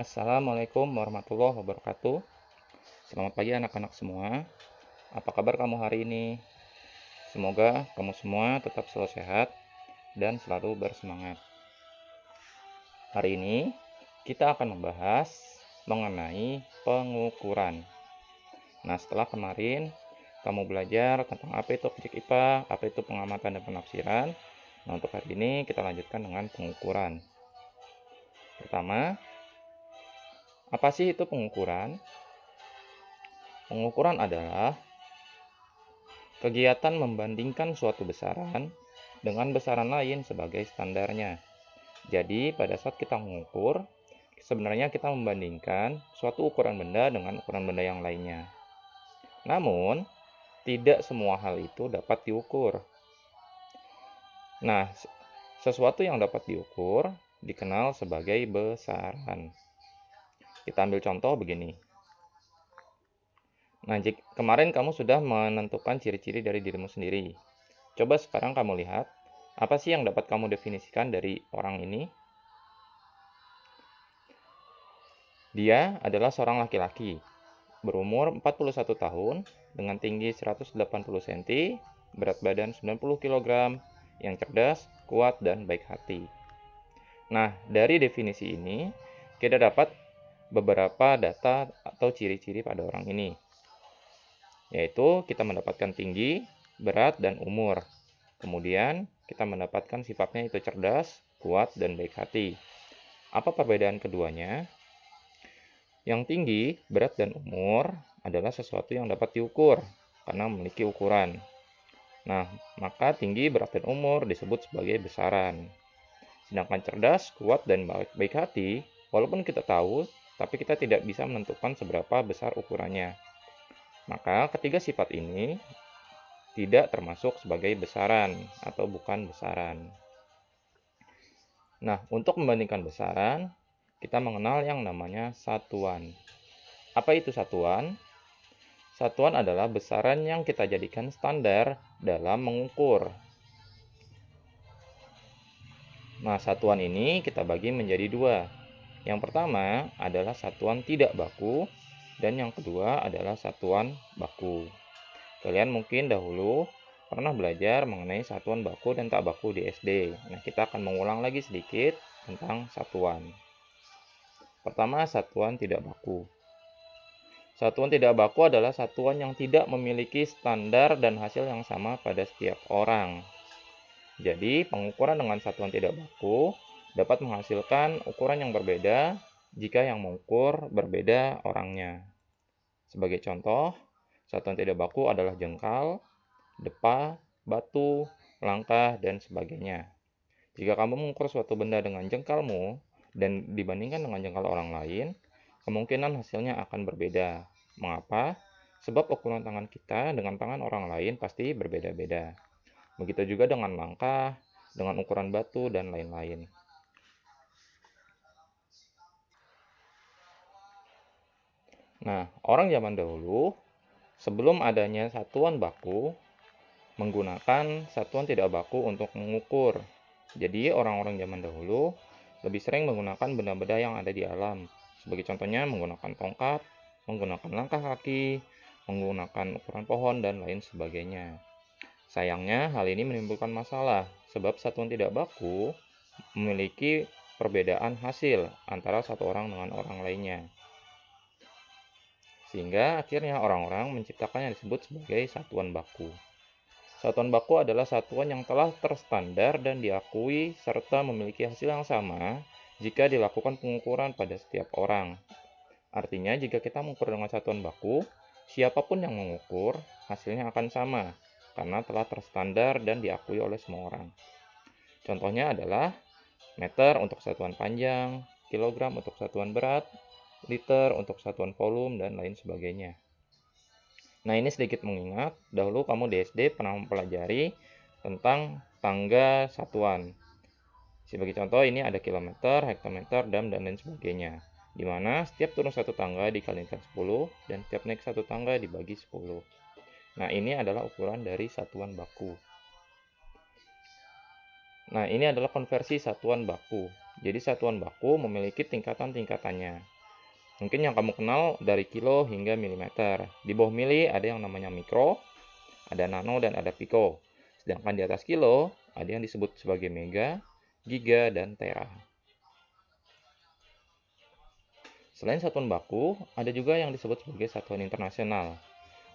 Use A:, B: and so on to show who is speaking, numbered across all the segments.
A: Assalamualaikum warahmatullahi wabarakatuh. Selamat pagi anak-anak semua. Apa kabar kamu hari ini? Semoga kamu semua tetap selalu sehat dan selalu bersemangat. Hari ini kita akan membahas mengenai pengukuran. Nah, setelah kemarin kamu belajar tentang apa itu objek IPA, apa itu pengamatan dan penafsiran. Nah, untuk hari ini kita lanjutkan dengan pengukuran. Pertama, apa sih itu pengukuran? Pengukuran adalah kegiatan membandingkan suatu besaran dengan besaran lain sebagai standarnya. Jadi, pada saat kita mengukur, sebenarnya kita membandingkan suatu ukuran benda dengan ukuran benda yang lainnya. Namun, tidak semua hal itu dapat diukur. Nah, sesuatu yang dapat diukur dikenal sebagai besaran. Kita ambil contoh begini. Nah, kemarin kamu sudah menentukan ciri-ciri dari dirimu sendiri. Coba sekarang kamu lihat, apa sih yang dapat kamu definisikan dari orang ini? Dia adalah seorang laki-laki, berumur 41 tahun, dengan tinggi 180 cm, berat badan 90 kg, yang cerdas, kuat, dan baik hati. Nah, dari definisi ini, kita dapat beberapa data atau ciri-ciri pada orang ini. Yaitu, kita mendapatkan tinggi, berat, dan umur. Kemudian, kita mendapatkan sifatnya itu cerdas, kuat, dan baik hati. Apa perbedaan keduanya? Yang tinggi, berat, dan umur adalah sesuatu yang dapat diukur karena memiliki ukuran. Nah, maka tinggi, berat, dan umur disebut sebagai besaran. Sedangkan cerdas, kuat, dan baik hati, walaupun kita tahu, tapi kita tidak bisa menentukan seberapa besar ukurannya. Maka ketiga sifat ini tidak termasuk sebagai besaran atau bukan besaran. Nah, untuk membandingkan besaran, kita mengenal yang namanya satuan. Apa itu satuan? Satuan adalah besaran yang kita jadikan standar dalam mengukur. Nah, satuan ini kita bagi menjadi dua. Yang pertama adalah satuan tidak baku, dan yang kedua adalah satuan baku. Kalian mungkin dahulu pernah belajar mengenai satuan baku dan tak baku di SD. Nah, kita akan mengulang lagi sedikit tentang satuan. Pertama, satuan tidak baku. Satuan tidak baku adalah satuan yang tidak memiliki standar dan hasil yang sama pada setiap orang. Jadi, pengukuran dengan satuan tidak baku dapat menghasilkan ukuran yang berbeda jika yang mengukur berbeda orangnya. Sebagai contoh, satuan tidak baku adalah jengkal, depa, batu, langkah, dan sebagainya. Jika kamu mengukur suatu benda dengan jengkalmu dan dibandingkan dengan jengkal orang lain, kemungkinan hasilnya akan berbeda. Mengapa? Sebab ukuran tangan kita dengan tangan orang lain pasti berbeda-beda. Begitu juga dengan langkah, dengan ukuran batu, dan lain-lain. Nah, orang zaman dahulu, sebelum adanya satuan baku, menggunakan satuan tidak baku untuk mengukur. Jadi, orang-orang zaman dahulu lebih sering menggunakan benda-benda yang ada di alam. Sebagai contohnya, menggunakan tongkat, menggunakan langkah kaki, menggunakan ukuran pohon, dan lain sebagainya. Sayangnya, hal ini menimbulkan masalah, sebab satuan tidak baku memiliki perbedaan hasil antara satu orang dengan orang lainnya. Sehingga akhirnya orang-orang menciptakan yang disebut sebagai satuan baku. Satuan baku adalah satuan yang telah terstandar dan diakui serta memiliki hasil yang sama jika dilakukan pengukuran pada setiap orang. Artinya, jika kita mengukur dengan satuan baku, siapapun yang mengukur, hasilnya akan sama karena telah terstandar dan diakui oleh semua orang. Contohnya adalah meter untuk satuan panjang, kilogram untuk satuan berat, liter untuk satuan volume, dan lain sebagainya. Nah, ini sedikit mengingat, dahulu kamu di SD pernah mempelajari tentang tangga satuan. Sebagai contoh, ini ada kilometer, hektometer, dam, dan lain sebagainya. Di mana setiap turun satu tangga dikalikan 10, dan setiap naik satu tangga dibagi 10. Nah, ini adalah ukuran dari satuan baku. Nah, ini adalah konversi satuan baku. Jadi satuan baku memiliki tingkatan-tingkatannya. Mungkin yang kamu kenal dari kilo hingga milimeter. Di bawah mili ada yang namanya mikro, ada nano, dan ada piko. Sedangkan di atas kilo ada yang disebut sebagai mega, giga, dan tera. Selain satuan baku, ada juga yang disebut sebagai satuan internasional.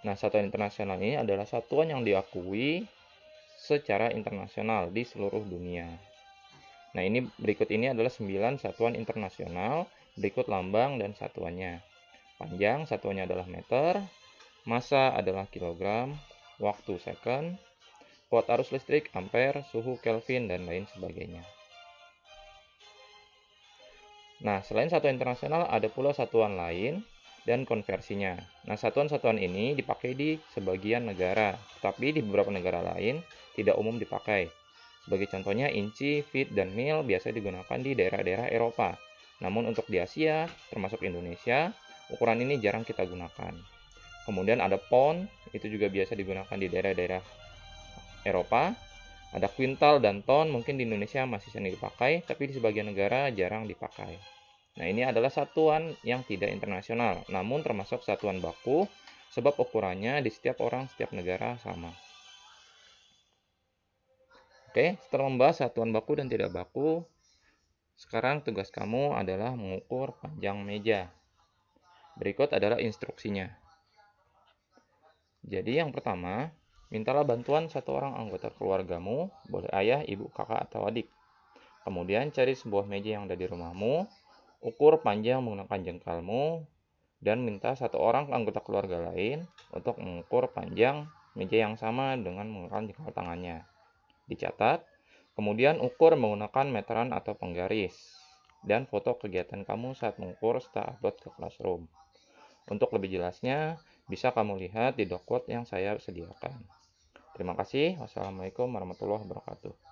A: Nah, satuan internasional ini adalah satuan yang diakui secara internasional di seluruh dunia. Nah, berikut ini adalah 9 satuan internasional, berikut lambang dan satuannya. Panjang satuannya adalah meter, massa adalah kilogram, waktu second, watt arus listrik ampere, suhu Kelvin, dan lain sebagainya. Nah, selain satuan internasional, ada pula satuan lain dan konversinya. Nah, satuan-satuan ini dipakai di sebagian negara, tetapi di beberapa negara lain tidak umum dipakai. Sebagai contohnya, inci, feet, dan mil biasa digunakan di daerah-daerah Eropa. Namun untuk di Asia, termasuk Indonesia, ukuran ini jarang kita gunakan. Kemudian ada pound, itu juga biasa digunakan di daerah-daerah Eropa. Ada kuintal dan ton, mungkin di Indonesia masih sering dipakai, tapi di sebagian negara jarang dipakai. Nah, ini adalah satuan yang tidak internasional, namun termasuk satuan baku, sebab ukurannya di setiap orang, setiap negara sama. Oke, setelah membahas satuan baku dan tidak baku, sekarang tugas kamu adalah mengukur panjang meja. Berikut adalah instruksinya. Jadi yang pertama, mintalah bantuan satu orang anggota keluargamu, boleh ayah, ibu, kakak, atau adik. Kemudian cari sebuah meja yang ada di rumahmu, ukur panjang menggunakan jengkalmu, dan minta satu orang anggota keluarga lain untuk mengukur panjang meja yang sama dengan menggunakan jengkal tangannya. Dicatat, kemudian ukur menggunakan meteran atau penggaris, dan foto kegiatan kamu saat mengukur setelah upload ke Classroom. Untuk lebih jelasnya, bisa kamu lihat di download yang saya sediakan. Terima kasih. Wassalamualaikum warahmatullahi wabarakatuh.